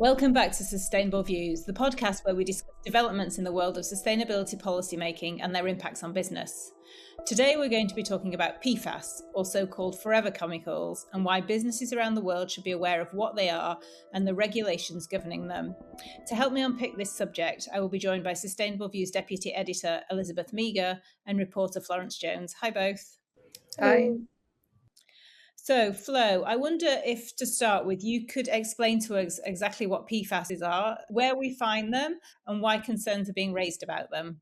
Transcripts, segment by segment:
Welcome back to Sustainable Views, the podcast where we discuss developments in the world of sustainability policymaking and their impacts on business. Today we're going to be talking about PFAS, or so-called forever chemicals, and why businesses around the world should be aware of what they are and the regulations governing them. To help me unpick this subject, I will be joined by Sustainable Views Deputy Editor Elizabeth Meager and reporter Florence Jones. Hi both. Hi. So, Flo, I wonder if to start with, you could explain to us exactly what PFAS are, where we find them, and why concerns are being raised about them.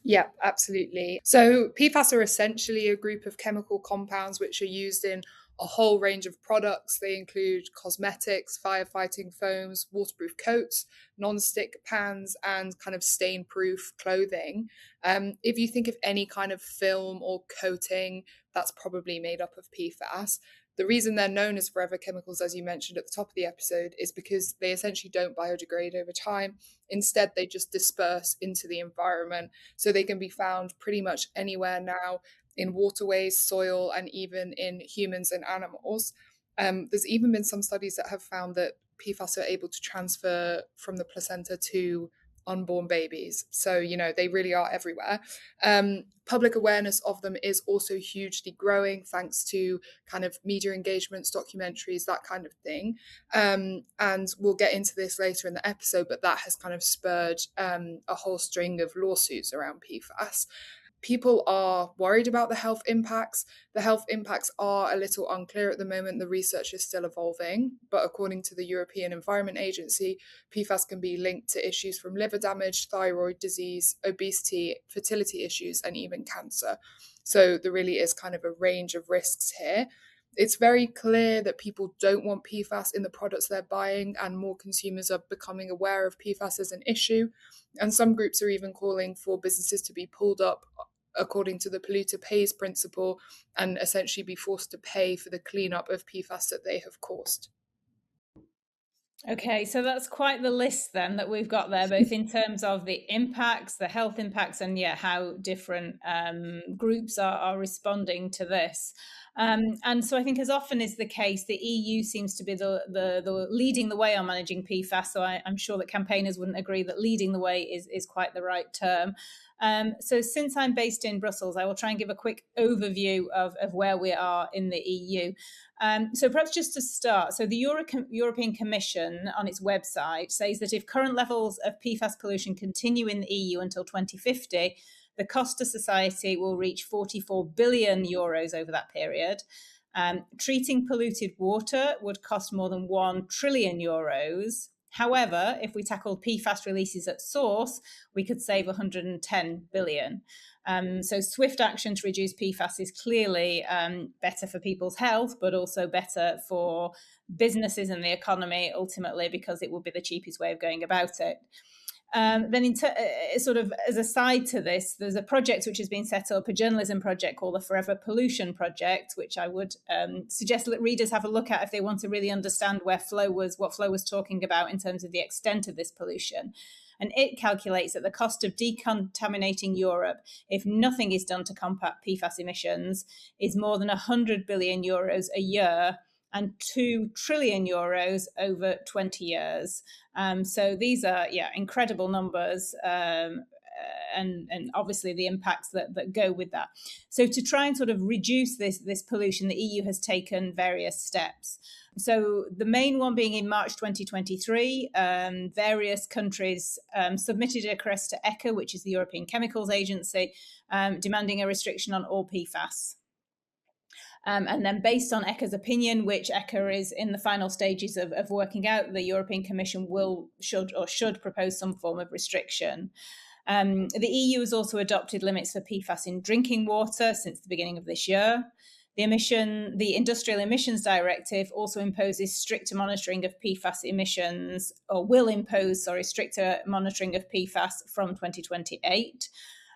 Yeah, absolutely. So PFAS are essentially a group of chemical compounds which are used in a whole range of products. They include cosmetics, firefighting foams, waterproof coats, non-stick pans, and kind of stain-proof clothing. If you think of any kind of film or coating, that's probably made up of PFAS. The reason they're known as forever chemicals, as you mentioned at the top of the episode, is because they essentially don't biodegrade over time. Instead, they just disperse into the environment. So they can be found pretty much anywhere now in waterways, soil, and even in humans and animals. There's even been some studies that have found that PFAS are able to transfer from the placenta to unborn babies. So, they really are everywhere. Public awareness of them is also hugely growing thanks to kind of media engagements, documentaries, that kind of thing. And we'll get into this later in the episode, but that has kind of spurred a whole string of lawsuits around PFAS. People are worried about the health impacts. The health impacts are a little unclear at the moment. The research is still evolving, but according to the European Environment Agency, PFAS can be linked to issues from liver damage, thyroid disease, obesity, fertility issues, and even cancer. So there really is kind of a range of risks here. It's very clear that people don't want PFAS in the products they're buying, and more consumers are becoming aware of PFAS as an issue. And some groups are even calling for businesses to be pulled up according to the polluter pays principle and essentially be forced to pay for the cleanup of PFAS that they have caused. Okay, so that's quite the list then that we've got there, both in terms of the impacts, the health impacts, and how different groups are responding to this. And so I think, as often is the case, the EU seems to be the leading the way on managing PFAS. So I'm sure that campaigners wouldn't agree that leading the way is quite the right term. So since I'm based in Brussels, I will try and give a quick overview of where we are in the EU. So perhaps just to start, so the European Commission on its website says that if current levels of PFAS pollution continue in the EU until 2050, the cost to society will reach 44 billion euros over that period. Treating polluted water would cost more than 1 trillion euros. However, if we tackled PFAS releases at source, we could save 110 billion. So swift action to reduce PFAS is clearly better for people's health, but also better for businesses and the economy ultimately, because it will be the cheapest way of going about it. Then sort of as a side to this, there's a project which has been set up, a journalism project called the Forever Pollution Project, which I would suggest that readers have a look at if they want to really understand what Flo was talking about in terms of the extent of this pollution. And it calculates that the cost of decontaminating Europe, if nothing is done to combat PFAS emissions, is more than 100 billion euros a year and 2 trillion euros over 20 years. So these are, incredible numbers. And obviously the impacts that go with that. So to try and sort of reduce this pollution, the EU has taken various steps. So the main one being in March 2023, various countries submitted a request to ECHA, which is the European Chemicals Agency, demanding a restriction on all PFAS. And then based on ECHA's opinion, which ECHA is in the final stages of working out, the European Commission should propose some form of restriction. The EU has also adopted limits for PFAS in drinking water since the beginning of this year. The Industrial Emissions Directive also imposes stricter monitoring of PFAS emissions, or will impose, stricter monitoring of PFAS from 2028.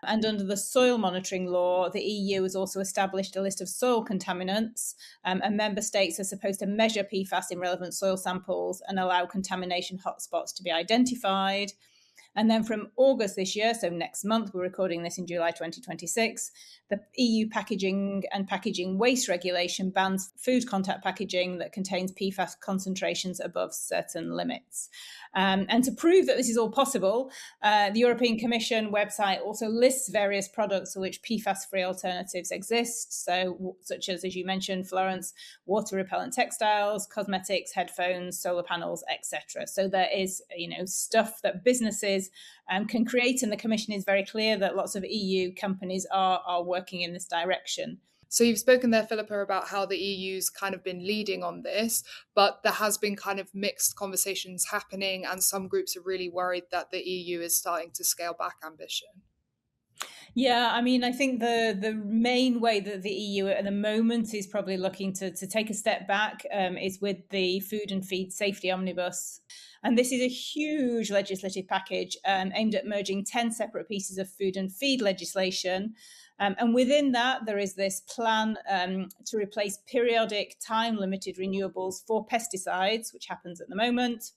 And under the soil monitoring law, the EU has also established a list of soil contaminants, and member states are supposed to measure PFAS in relevant soil samples and allow contamination hotspots to be identified. And then from August this year, so next month, we're recording this in July 2026, the EU packaging and packaging waste regulation bans food contact packaging that contains PFAS concentrations above certain limits. And to prove that this is all possible, the European Commission website also lists various products for which PFAS-free alternatives exist, so such as you mentioned, Florence, water-repellent textiles, cosmetics, headphones, solar panels, etc. So there is, stuff that businesses can create, and the Commission is very clear that lots of EU companies are working in this direction. So you've spoken there, Philippa, about how the EU's kind of been leading on this, but there has been kind of mixed conversations happening, and some groups are really worried that the EU is starting to scale back ambition. Yeah, I mean, I think the main way that the EU at the moment is probably looking to take a step back is with the Food and Feed Safety Omnibus. And this is a huge legislative package aimed at merging 10 separate pieces of food and feed legislation. And within that, there is this plan to replace periodic time-limited renewables for pesticides, which happens at the moment,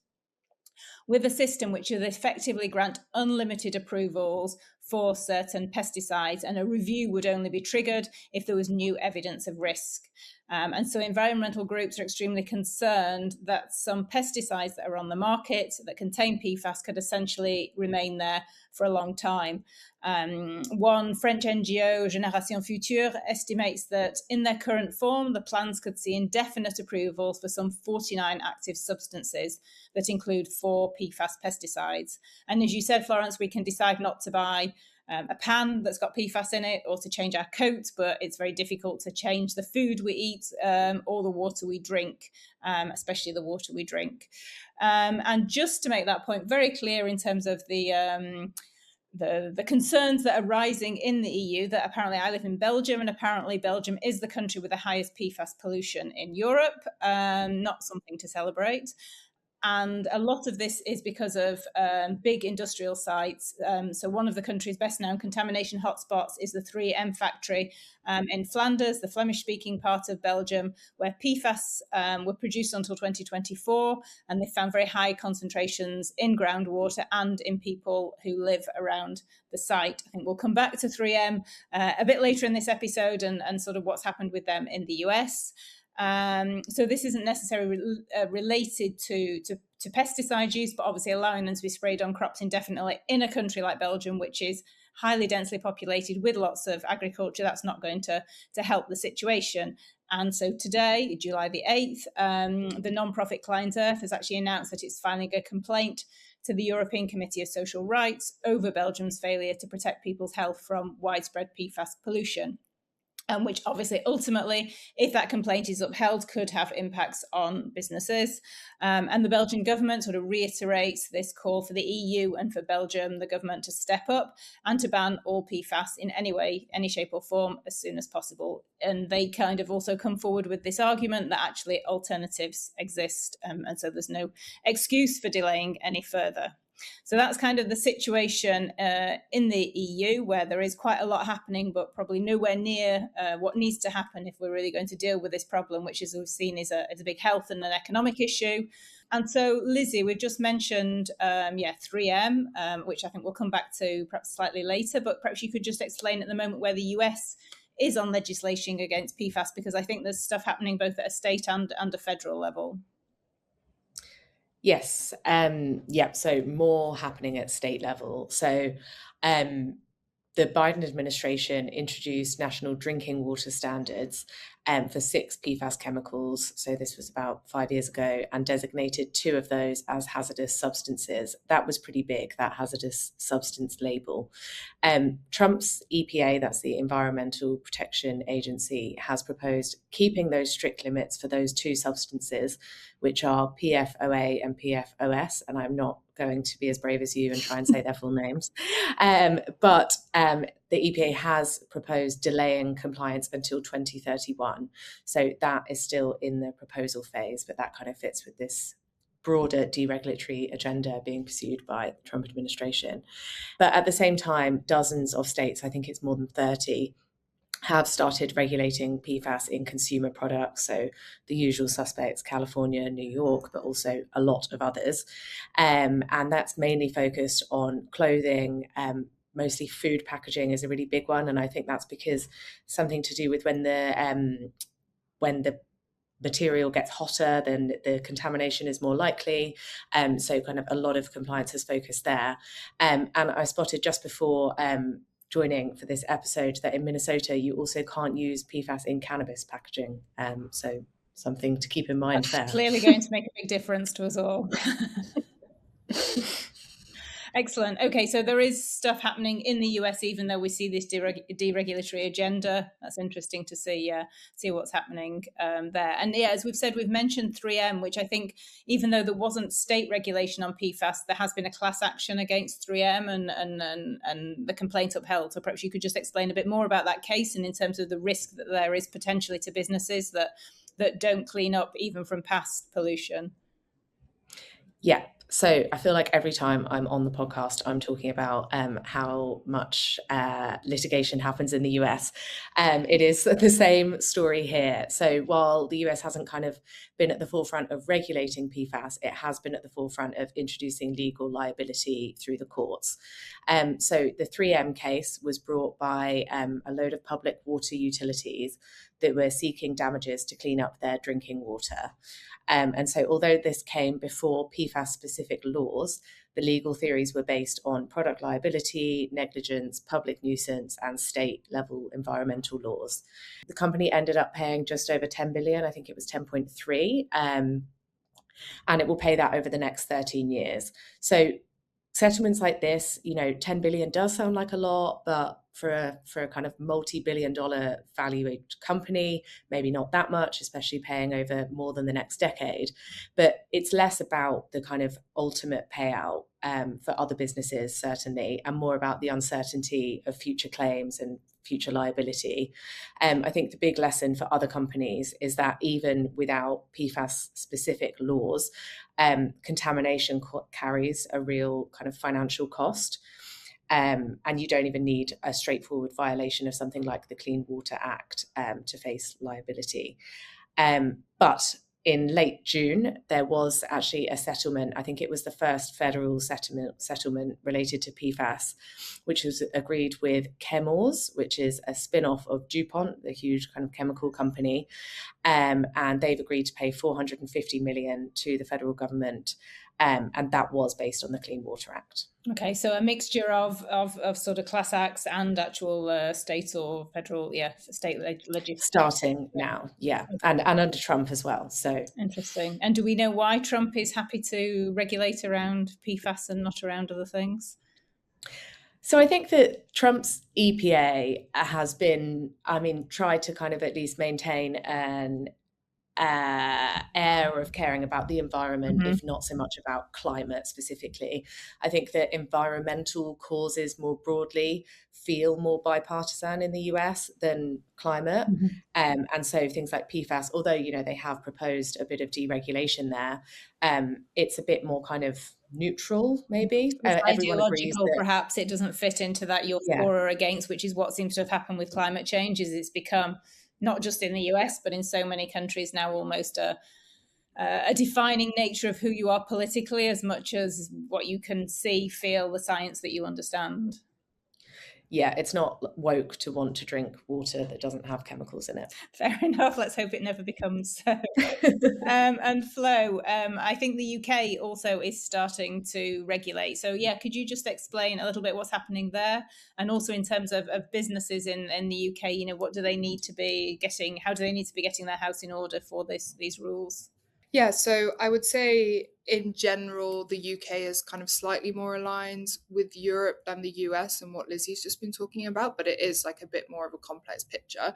with a system which would effectively grant unlimited approvals for certain pesticides, and a review would only be triggered if there was new evidence of risk. And so environmental groups are extremely concerned that some pesticides that are on the market that contain PFAS could essentially remain there for a long time. One French NGO, Génération Future, estimates that in their current form, the plans could see indefinite approvals for some 49 active substances that include 4 PFAS pesticides. And as you said, Florence, we can decide not to buy a pan that's got PFAS in it or to change our coat, but it's very difficult to change the food we eat or the water we drink, especially the water we drink. And just to make that point very clear in terms of the concerns that are rising in the EU, that apparently I live in Belgium, and apparently Belgium is the country with the highest PFAS pollution in Europe, not something to celebrate. And a lot of this is because of big industrial sites. So one of the country's best known contamination hotspots is the 3M factory in Flanders, the Flemish-speaking part of Belgium, where PFAS were produced until 2024, and they found very high concentrations in groundwater and in people who live around the site. I think we'll come back to 3M a bit later in this episode and sort of what's happened with them in the US. So this isn't necessarily related to pesticide use, but obviously allowing them to be sprayed on crops indefinitely in a country like Belgium, which is highly densely populated with lots of agriculture, that's not going to help the situation. And so today, July the 8th, the non-profit Client Earth has actually announced that it's filing a complaint to the European Committee of Social Rights over Belgium's failure to protect people's health from widespread PFAS pollution. Which obviously ultimately, if that complaint is upheld, could have impacts on businesses. And the Belgian government sort of reiterates this call for the EU and for Belgium, the government, to step up and to ban all PFAS in any way, any shape or form as soon as possible. And they kind of also come forward with this argument that actually alternatives exist. And so there's no excuse for delaying any further. So that's kind of the situation in the EU, where there is quite a lot happening, but probably nowhere near what needs to happen if we're really going to deal with this problem, which, as we've seen, is a big health and an economic issue. And so, Lizzie, we've just mentioned 3M, which I think we'll come back to perhaps slightly later, but perhaps you could just explain at the moment where the US is on legislation against PFAS, because I think there's stuff happening both at a state and a federal level. Yes. So more happening at state level. So the Biden administration introduced national drinking water standards for 6 PFAS chemicals. So this was about 5 years ago, and designated 2 of those as hazardous substances. That was pretty big, that hazardous substance label. Trump's EPA, that's the Environmental Protection Agency, has proposed keeping those strict limits for those 2 substances, which are PFOA and PFOS. And I'm not going to be as brave as you and try and say their full names. But the EPA has proposed delaying compliance until 2031. So that is still in the proposal phase, but that kind of fits with this broader deregulatory agenda being pursued by the Trump administration. But at the same time, dozens of states, I think it's more than 30, have started regulating PFAS in consumer products. So the usual suspects, California, New York, but also a lot of others. And that's mainly focused on clothing. Mostly food packaging is a really big one. And I think that's because something to do with when the material gets hotter, then the contamination is more likely. So kind of a lot of compliance is focused there. And I spotted just before joining for this episode that in Minnesota, you also can't use PFAS in cannabis packaging. So something to keep in mind there. Clearly going to make a big difference to us all. Excellent. Okay, so there is stuff happening in the US, even though we see this deregulatory agenda. That's interesting to see what's happening there. And yeah, as we've said, we've mentioned 3M, which I think, even though there wasn't state regulation on PFAS, there has been a class action against 3M and the complaint upheld. So perhaps you could just explain a bit more about that case and in terms of the risk that there is potentially to businesses that don't clean up even from past pollution. Yeah. So I feel like every time I'm on the podcast, I'm talking about how much litigation happens in the US. It is the same story here. So while the US hasn't kind of been at the forefront of regulating PFAS, it has been at the forefront of introducing legal liability through the courts. So the 3M case was brought by a load of public water utilities that were seeking damages to clean up their drinking water. And so although this came before PFAS-specific laws, the legal theories were based on product liability, negligence, public nuisance, and state-level environmental laws. The company ended up paying just over 10 billion, I think it was 10.3, and it will pay that over the next 13 years. So settlements like this, 10 billion does sound like a lot, but for a kind of multi-billion-dollar valued company, maybe not that much, especially paying over more than the next decade. But it's less about the kind of ultimate payout for other businesses, certainly, and more about the uncertainty of future claims and future liability. I think the big lesson for other companies is that even without PFAS-specific laws, contamination carries a real kind of financial cost. And you don't even need a straightforward violation of something like the Clean Water Act to face liability. But in late June, there was actually a settlement. I think it was the first federal settlement related to PFAS, which was agreed with Chemours, which is a spin-off of DuPont, the huge kind of chemical company. And they've agreed to pay $450 million to the federal government. And that was based on the Clean Water Act. Okay, so a mixture of sort of class acts and actual state or federal, state legislation. Starting now, yeah, and under Trump as well. So interesting. And do we know why Trump is happy to regulate around PFAS and not around other things? So I think that Trump's EPA has been, tried to kind of at least maintain an air of caring about the environment, if not so much about climate specifically. I think that environmental causes more broadly feel more bipartisan in the US than climate. And so things like PFAS, although, they have proposed a bit of deregulation there, it's a bit more kind of neutral, maybe. Everyone agrees that perhaps it doesn't fit into that you're for or against, which is what seems to have happened with climate change, is it's become not just in the US, but in so many countries now, almost a defining nature of who you are politically, as much as what you can see, feel, the science that you understand. Yeah, it's not woke to want to drink water that doesn't have chemicals in it. Fair enough. Let's hope it never becomes so. And Flo, I think the UK also is starting to regulate. So could you just explain a little bit what's happening there? And also in terms of businesses in the UK, what do they need to be getting? How do they need to be getting their house in order for these rules? Yeah, so I would say in general, the UK is kind of slightly more aligned with Europe than the US and what Lizzie's just been talking about, but it is like a bit more of a complex picture.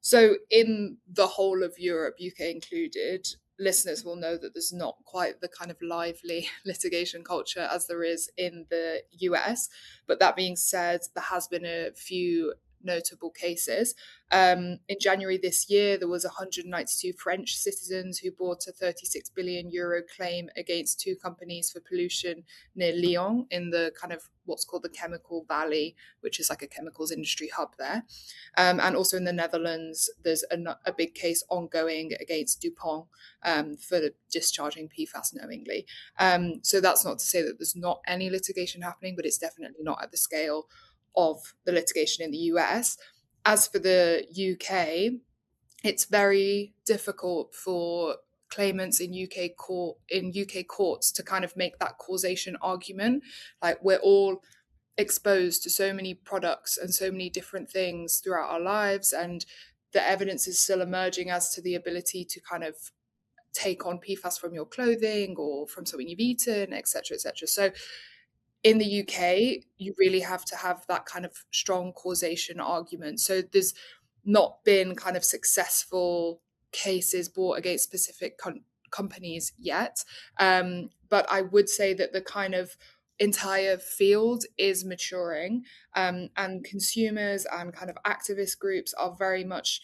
So in the whole of Europe, UK included, listeners will know that there's not quite the kind of lively litigation culture as there is in the US. But that being said, there has been a few notable cases. In January this year, there was 192 French citizens who brought a 36 billion euro claim against 2 companies for pollution near Lyon in the kind of what's called the Chemical Valley, which is like a chemicals industry hub there. And also in the Netherlands, there's a big case ongoing against DuPont for discharging PFAS knowingly. So that's not to say that there's not any litigation happening, but it's definitely not at the scale of the litigation in the US. As for the UK, it's very difficult for claimants in UK courts to kind of make that causation argument. Like, we're all exposed to so many products and so many different things throughout our lives, and the evidence is still emerging as to the ability to kind of take on PFAS from your clothing or from something you've eaten, etc., etc. So in the UK, you really have to have that kind of strong causation argument. So there's not been kind of successful cases brought against specific companies yet. But I would say that the kind of entire field is maturing, and consumers and kind of activist groups are very much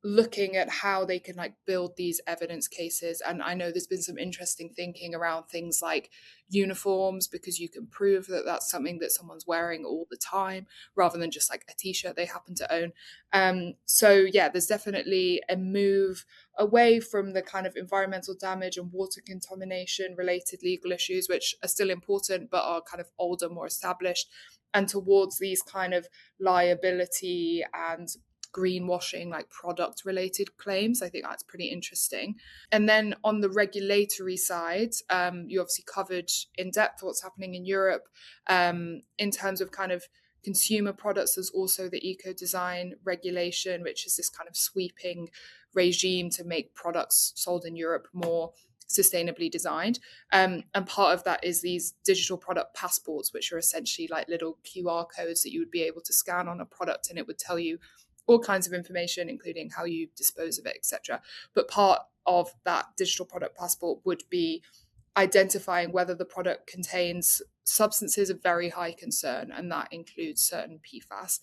looking at how they can like build these evidence cases. And I know there's been some interesting thinking around things like uniforms, because you can prove that that's something that someone's wearing all the time rather than just like a t-shirt they happen to own. So yeah, there's definitely a move away from the kind of environmental damage and water contamination related legal issues, which are still important but are kind of older, more established, and towards these kind of liability and greenwashing, like product related claims. I think that's pretty interesting. And then on the regulatory side, you obviously covered in depth what's happening in Europe. In terms of kind of consumer products, there's also the eco design regulation, which is this kind of sweeping regime to make products sold in Europe more sustainably designed. And part of that is these digital product passports, which are essentially like little QR codes that you would be able to scan on a product, and it would tell you all kinds of information, including how you dispose of it, etc. But part of that digital product passport would be identifying whether the product contains substances of very high concern, and that includes certain PFAS.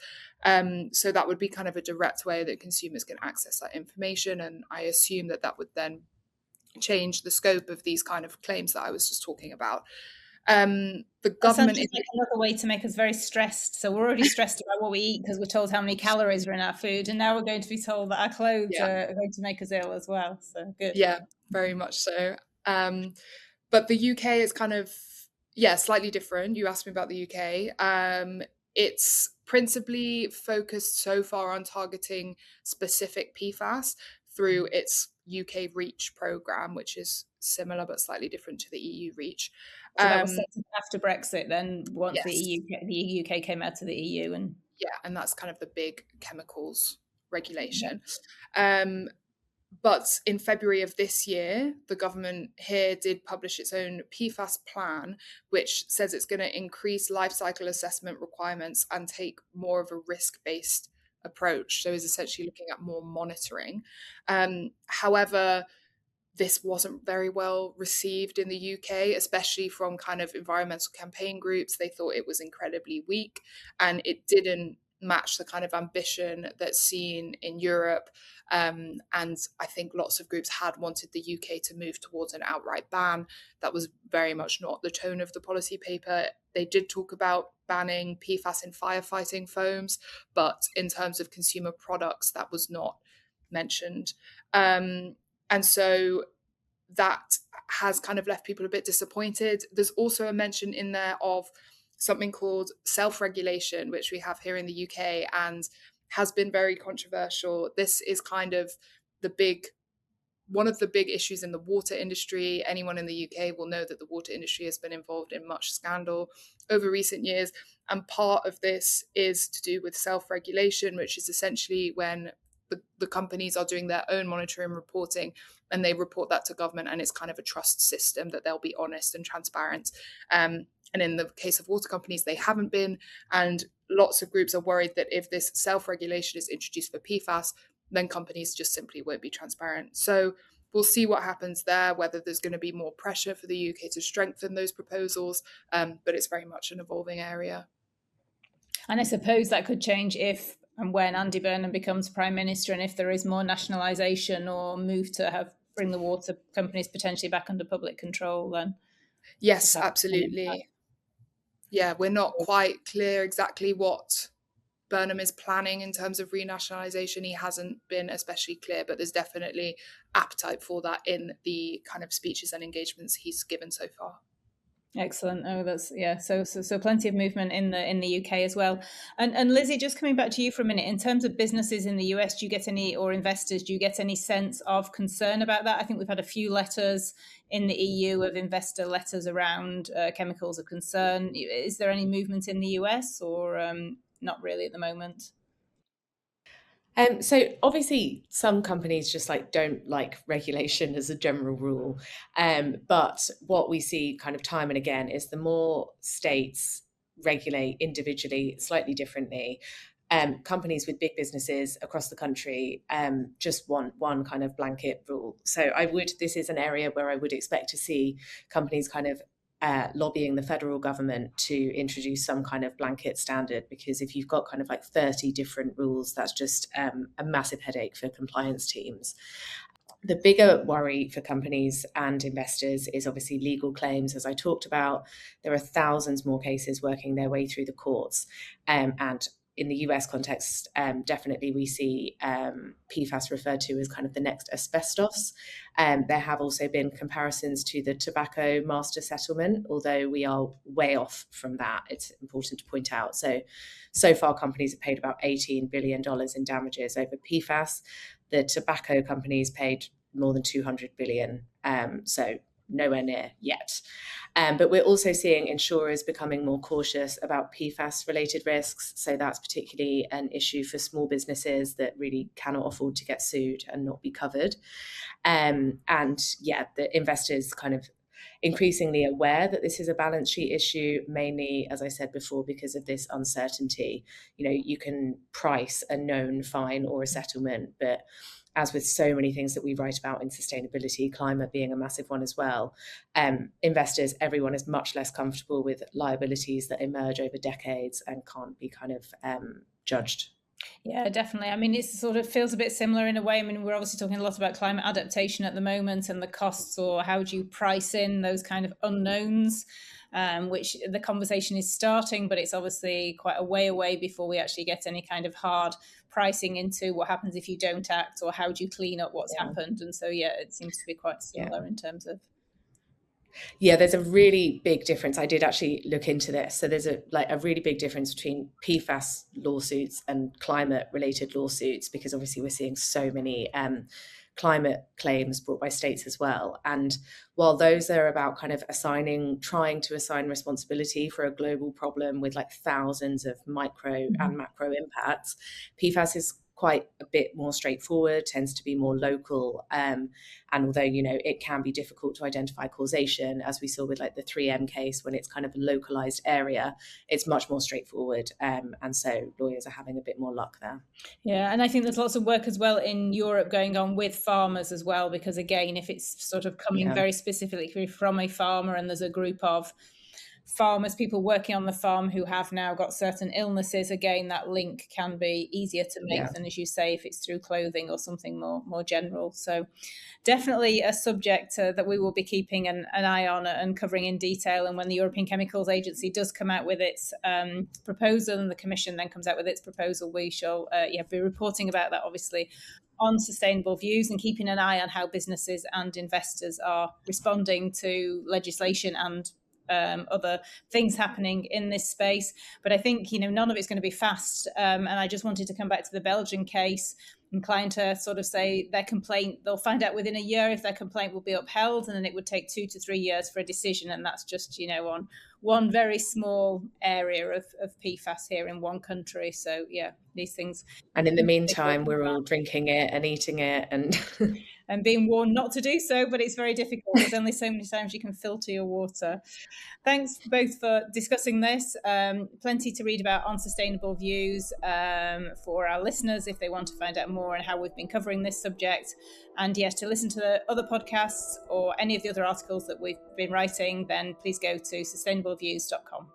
So that would be kind of a direct way that consumers can access that information, and I assume that that would then change the scope of these kind of claims that I was just talking about. The government is like another way to make us very stressed. So we're already stressed about what we eat because we're told how many calories are in our food, and now we're going to be told that our clothes are going to make us ill as well. So good. Yeah, very much so. But the UK is kind of, slightly different. You asked me about the UK. It's principally focused so far on targeting specific PFAS through its UK REACH program, which is similar but slightly different to the EU REACH. So that was set after Brexit, then once yes. the UK came out of the EU. And that's kind of the big chemicals regulation. Yeah. But in February of this year, the government here did publish its own PFAS plan, which says it's going to increase life cycle assessment requirements and take more of a risk-based approach. So it's essentially looking at more monitoring. However, this wasn't very well received in the UK, especially from kind of environmental campaign groups. They thought it was incredibly weak, and it didn't match the kind of ambition that's seen in Europe. And I think lots of groups had wanted the UK to move towards an outright ban. That was very much not the tone of the policy paper. They did talk about banning PFAS in firefighting foams, but in terms of consumer products, that was not mentioned. And so that has kind of left people a bit disappointed. There's also a mention in there of something called self-regulation, which we have here in the UK and has been very controversial. This is kind of one of the big issues in the water industry. Anyone in the UK will know that the water industry has been involved in much scandal over recent years. And part of this is to do with self-regulation, which is essentially when the companies are doing their own monitoring reporting and they report that to government, and it's kind of a trust system that they'll be honest and transparent. And in the case of water companies, they haven't been. And lots of groups are worried that if this self-regulation is introduced for PFAS, then companies just simply won't be transparent. So we'll see what happens there, whether there's going to be more pressure for the UK to strengthen those proposals. But it's very much an evolving area. And I suppose that could change if And when Andy Burnham becomes Prime Minister, and if there is more nationalisation or move to bring the water companies potentially back under public control, then yes, absolutely. Yeah, we're not quite clear exactly what Burnham is planning in terms of renationalisation. He hasn't been especially clear, but there's definitely appetite for that in the kind of speeches and engagements he's given so far. Excellent. Oh, that's So plenty of movement in the UK as well. And Lizzie, just coming back to you for a minute, in terms of businesses in the US, do you get any, or investors, do you get any sense of concern about that? I think we've had a few letters in the EU of investor letters around chemicals of concern. Is there any movement in the US, or not really at the moment? So obviously some companies just don't like regulation as a general rule. But what we see kind of time and again is the more states regulate individually slightly differently, companies with big businesses across the country just want one kind of blanket rule. So this is an area where I would expect to see companies kind of lobbying the federal government to introduce some kind of blanket standard, because if you've got kind of 30 different rules, that's just a massive headache for compliance teams. The bigger worry for companies and investors is obviously legal claims. As I talked about, there are thousands more cases working their way through the courts, and in the US context, definitely we see PFAS referred to as kind of the next asbestos. There have also been comparisons to the tobacco master settlement, although we are way off from that. It's important to point out. So far, companies have paid about $18 billion in damages over PFAS. The tobacco companies paid more than 200 billion. So nowhere near yet. But we're also seeing insurers becoming more cautious about PFAS-related risks. So that's particularly an issue for small businesses that really cannot afford to get sued and not be covered. And yeah, the investors kind of increasingly aware that this is a balance sheet issue, mainly, as I said before, because of this uncertainty. You can price a known fine or a settlement, but as with so many things that we write about in sustainability, climate being a massive one as well, investors, everyone is much less comfortable with liabilities that emerge over decades and can't be kind of judged. Yeah, definitely. I mean, it sort of feels a bit similar in a way. I mean, we're obviously talking a lot about climate adaptation at the moment and the costs, or how do you price in those kind of unknowns, which the conversation is starting, but it's obviously quite a way away before we actually get any kind of hard pricing into what happens if you don't act, or how do you clean up what's happened. And so, yeah, it seems to be quite similar in terms of... Yeah, there's a really big difference. I did actually look into this. So there's a really big difference between PFAS lawsuits and climate related lawsuits, because obviously we're seeing so many climate claims brought by states as well. And while those are about kind of trying to assign responsibility for a global problem with thousands of micro and macro impacts, PFAS is quite a bit more straightforward, tends to be more local. And although, it can be difficult to identify causation, as we saw with the 3M case, when it's kind of a localized area, it's much more straightforward. And so lawyers are having a bit more luck there. Yeah, and I think there's lots of work as well in Europe going on with farmers as well, because again, if it's sort of coming very specifically from a farmer, and there's a group of farmers, people working on the farm who have now got certain illnesses, again, that link can be easier to make than, as you say, if it's through clothing or something more general. So definitely a subject that we will be keeping an eye on and covering in detail. And when the European Chemicals Agency does come out with its proposal, and the Commission then comes out with its proposal, we shall be reporting about that, obviously, on Sustainable Views, and keeping an eye on how businesses and investors are responding to legislation and other things happening in this space. But I think, none of it's going to be fast. And I just wanted to come back to the Belgian case, inclined to sort of say their complaint, they'll find out within a year if their complaint will be upheld, and then it would take 2 to 3 years for a decision. And that's just, on one very small area of PFAS here in one country. So, yeah, these things. And in the meantime, we're all drinking it and eating it and being warned not to do so, but it's very difficult. There's only so many times you can filter your water. Thanks both for discussing this. Plenty to read about on Sustainable Views for our listeners if they want to find out more on how we've been covering this subject. And yes, to listen to the other podcasts or any of the other articles that we've been writing, then please go to sustainableviews.com.